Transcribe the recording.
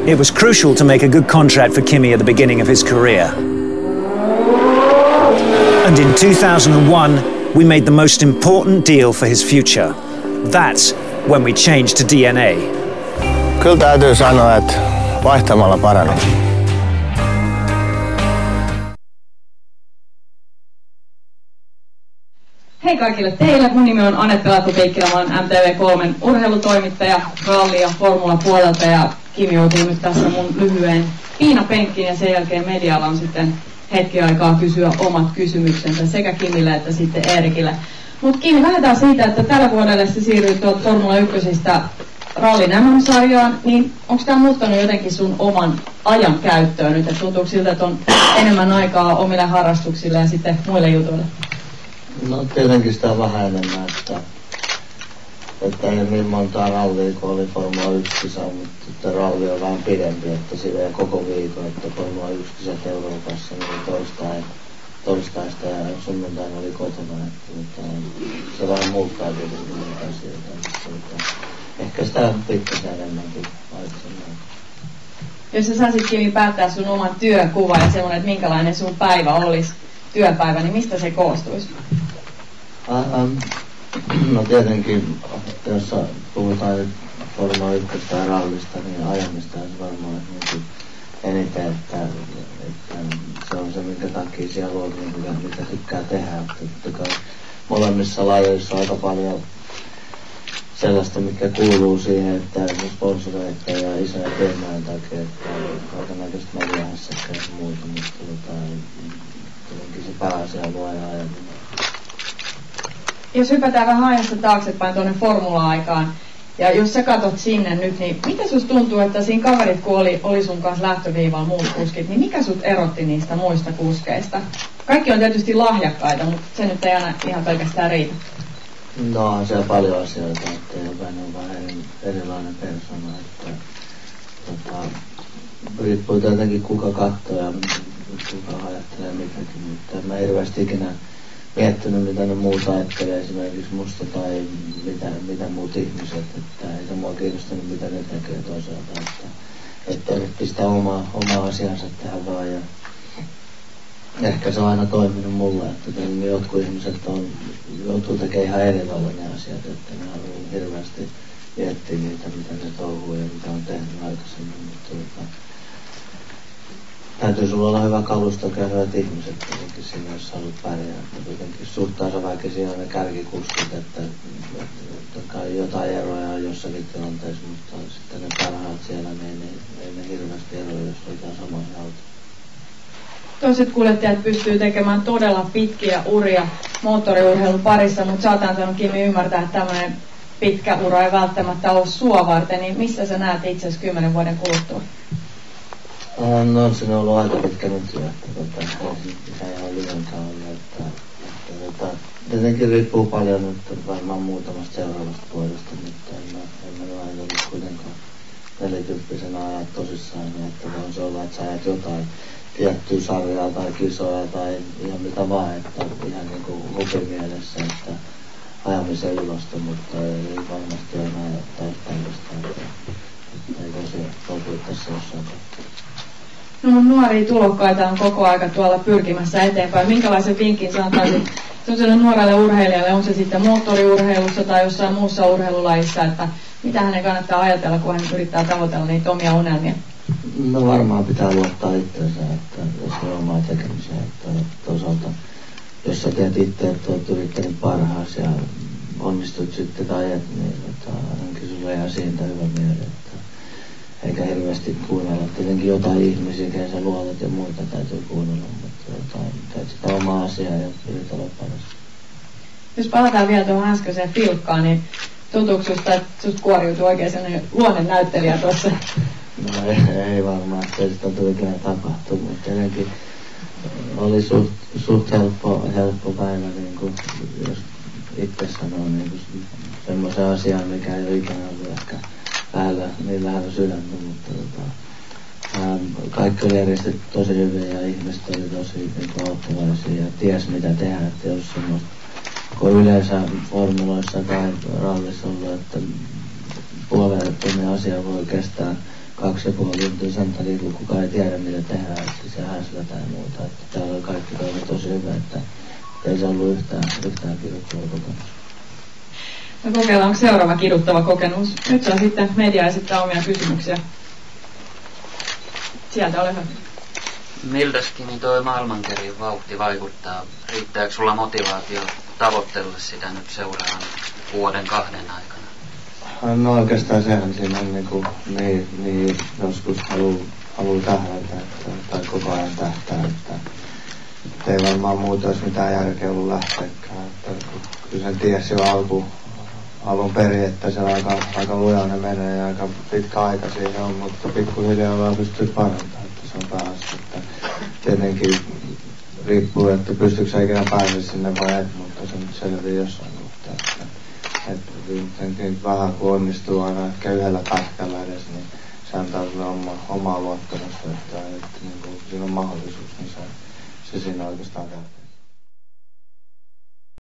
It was crucial to make a good contract for Kimi at the beginning of his career. And in 2001, we made the most important deal for his future. That's when we changed to DNA. Kyllä täytyy sanoa, että vaihtamalla parani. Hei kaikille teille, mun nimi on Anette Laatu-Peikkilä, mä oon MTV3 urheilutoimittaja, ralli- ja formula-puolelta ja Kimi joutuu nyt tässä mun lyhyen piinapenkkiin ja sen jälkeen medialla on sitten hetki aikaa kysyä omat kysymyksensä sekä Kimille että sitten Eerikille. Mutta Kimi, lähdetään siitä, että tällä vuodelle se siirryt tuolta Formula 1:stä rallin MM-sarjaan, niin onko tämä muuttanut jotenkin sun oman ajan käyttöön nyt? Et tuntuuko siltä, että on enemmän aikaa omille harrastuksille ja sitten muille jutuille? No tietenkin sitä vähän enemmän, että ei niin montaa rallia kuin oli Formula 1-kisa, mutta sitten ralli on vähän pidempi, että siinä ei koko viikon, että Formula 1-kisat Euroopassa niin torstaista ja sunnuntaina oli kotona, että se vähän muuttaa tietenkin niitä asioita, mutta ehkä sitä pikkasen enemmänkin aikaisemmin. Jos sä saisit Kimi päättää sun oman työkuvan ja semmoinen, että minkälainen sun päivä olisi, työpäivä, niin mistä se koostuisi? No tietenkin, jos puhutaan nyt Formula 1 tai rallista, niin ajamista on varmaan niin eniten, että se on se, minkä takia siellä on, mitä tykkää tehdä. Että molemmissa lajeissa on aika paljon sellaista, mikä kuuluu siihen, että sponsoreita ja isoja firmojen takia, että kaikenlaista mediahässäkkä ja muuta, mutta tietenkin se pääasia luoja ajaminen. Jos hypätään vähän ajassa taaksepäin tuonne formula-aikaan, ja jos sä katot sinne nyt, niin mitä susta tuntuu, että siinä kaverit, kun oli sun kanssa lähtöviivalla muut kuskit, niin mikä sut erotti niistä muista kuskeista? Kaikki on tietysti lahjakkaita, mutta se nyt ei aina ihan pelkästään riitä. No on siellä paljon asioita, että jokainen on vähän erilainen persona, että riippuu tietenkin kuka katsoo ja kuka ajattelee mitäkin, mutta en mä hirveästi ikinä miettinyt, mitä ne muut ajattelee esimerkiksi musta tai mitä muut ihmiset, että ei se mua kiinnostanut, mitä ne tekee toisaalta, että pistää omaa asiansa tähän vaan ja ehkä se on aina toiminut mulle, että jotkut ihmiset joutuu tekemään ihan eri lailla ne asiat, että ne haluaa hirveästi miettiä niitä, mitä ne touhuu ja mitä on tehnyt aikaisemmin, mutta täytyy sulla olla hyvä kalusto ja hyvät ihmiset tietenkin siinä, jos haluat pärjää. Kuitenkin suhtaansa vaikka siinä on ne kärkikuskit, että jotain eroja on jossakin tilanteessa, mutta sitten ne parhaat siellä, niin ei ne hirveästi eroja, jos olikaan samoihin autoihin. Toiset kuljettajat pystyy tekemään todella pitkiä uria moottoriurheilun parissa, mutta sä oot antanut Kimi ymmärtää, että tämmöinen pitkä ura ei välttämättä ole sua varten, niin missä sä näet itsesi 10 vuoden kuluttua? No se on ollut aika pitkä nyt jo, että ihan ihan lyhyenkaan ollut, että tietenkin riippuu paljon nyt varmaan muutamasta seuraavasta vuodesta, mutta en mä aina ollut kuitenkaan 40-vuotiaana ajaa tosissaan, niin että voisi olla, että sä ajat jotain tiettyä sarjaa tai kisoja tai ihan mitä vaan, että ihan niin kuin hupimielessä, että ajamisen ilosta, mutta ei varmasti enää tällaista, että ei voisi lopua tässä jossain kohtaa. No nuoria tulokkaita on koko aika tuolla pyrkimässä eteenpäin. Minkälaisen vinkin sä antaisit sellaiselle nuorelle urheilijalle, on se sitten moottoriurheilussa tai jossain muussa urheilulajissa, että mitä hänen kannattaa ajatella, kun hän yrittää tavoitella niitä omia unelmia? No varmaan pitää luottaa itseensä, että jos on omaa tekemisiä, että toisaalta jos sä teet itse, että olet yrittänyt parhaasi ja onnistut sitten tai et, niin ainakin sulla jää siitä hyvä mieli, eikä hirveästi kuunnella. Tietenkin jotain ihmisiä, kehen sä luotat ja muita täytyy kuunnella, mutta teet sitä omaa asiaa ja yrität olla paras. Jos palataan vielä tuohon äskeiseen filkkaan, niin tuntuuko susta, että susta kuoriutui oikein sellainen luonnennäyttelijä tuossa? No ei varmaan, että sitä tuli ikinä tapahtua, mutta jotenkin oli suht helppo päivä, niin kuin, jos itse sanoo, niin semmoisen asian, mikä ei ole ikinä ollut ehkä niin lähellä sydäntä, mutta kaikki oli järjestetty tosi hyvin ja ihmiset oli tosi auttavaisia ja ties mitä tehdä, että jos semmoista, kun yleensä formuloissa tai rallissa ollut, että puoleettomia asia voi kestää 2,5 tuntia sen takia, kun kukaan ei tiedä mitä tehdään, että se häslätään ja muuta. Että täällä on kaikki toimet tosi hyvä, että ei se ollut yhtään kiduttava kokemus. No kokeillaan seuraava kiduttava kokemus. Nyt saa sitten media esittää omia kysymyksiä. Sieltä ole hyvä. Miltäskin niin toi maailmankerin vauhti vaikuttaa? Riittääkö sulla motivaatio tavoitella sitä nyt seuraavan 1-2 aikana? No oikeastaan sehän siinä on niin joskus haluu tähdätä, tai koko ajan tähtää, että ei varmaan muuta olisi mitään järkeä ollut lähteäkään. Kyllä sen tiesi jo alun perin, että se aika lujana menee ja aika pitkä aika siihen on, mutta pikkuhiljaa vaan pystyy parantamaan, että se on päässä. Että tietenkin riippuu, että pystyykö sä ikinä pääse sinne vai et, mutta se nyt selviää jossain kohtaa. Että vähän kun onnistuu aina ehkä yhdellä pätkällä edes, niin se antaa sulle omaa luottamusta, että niin siinä on mahdollisuus, niin se siinä oikeastaan käy.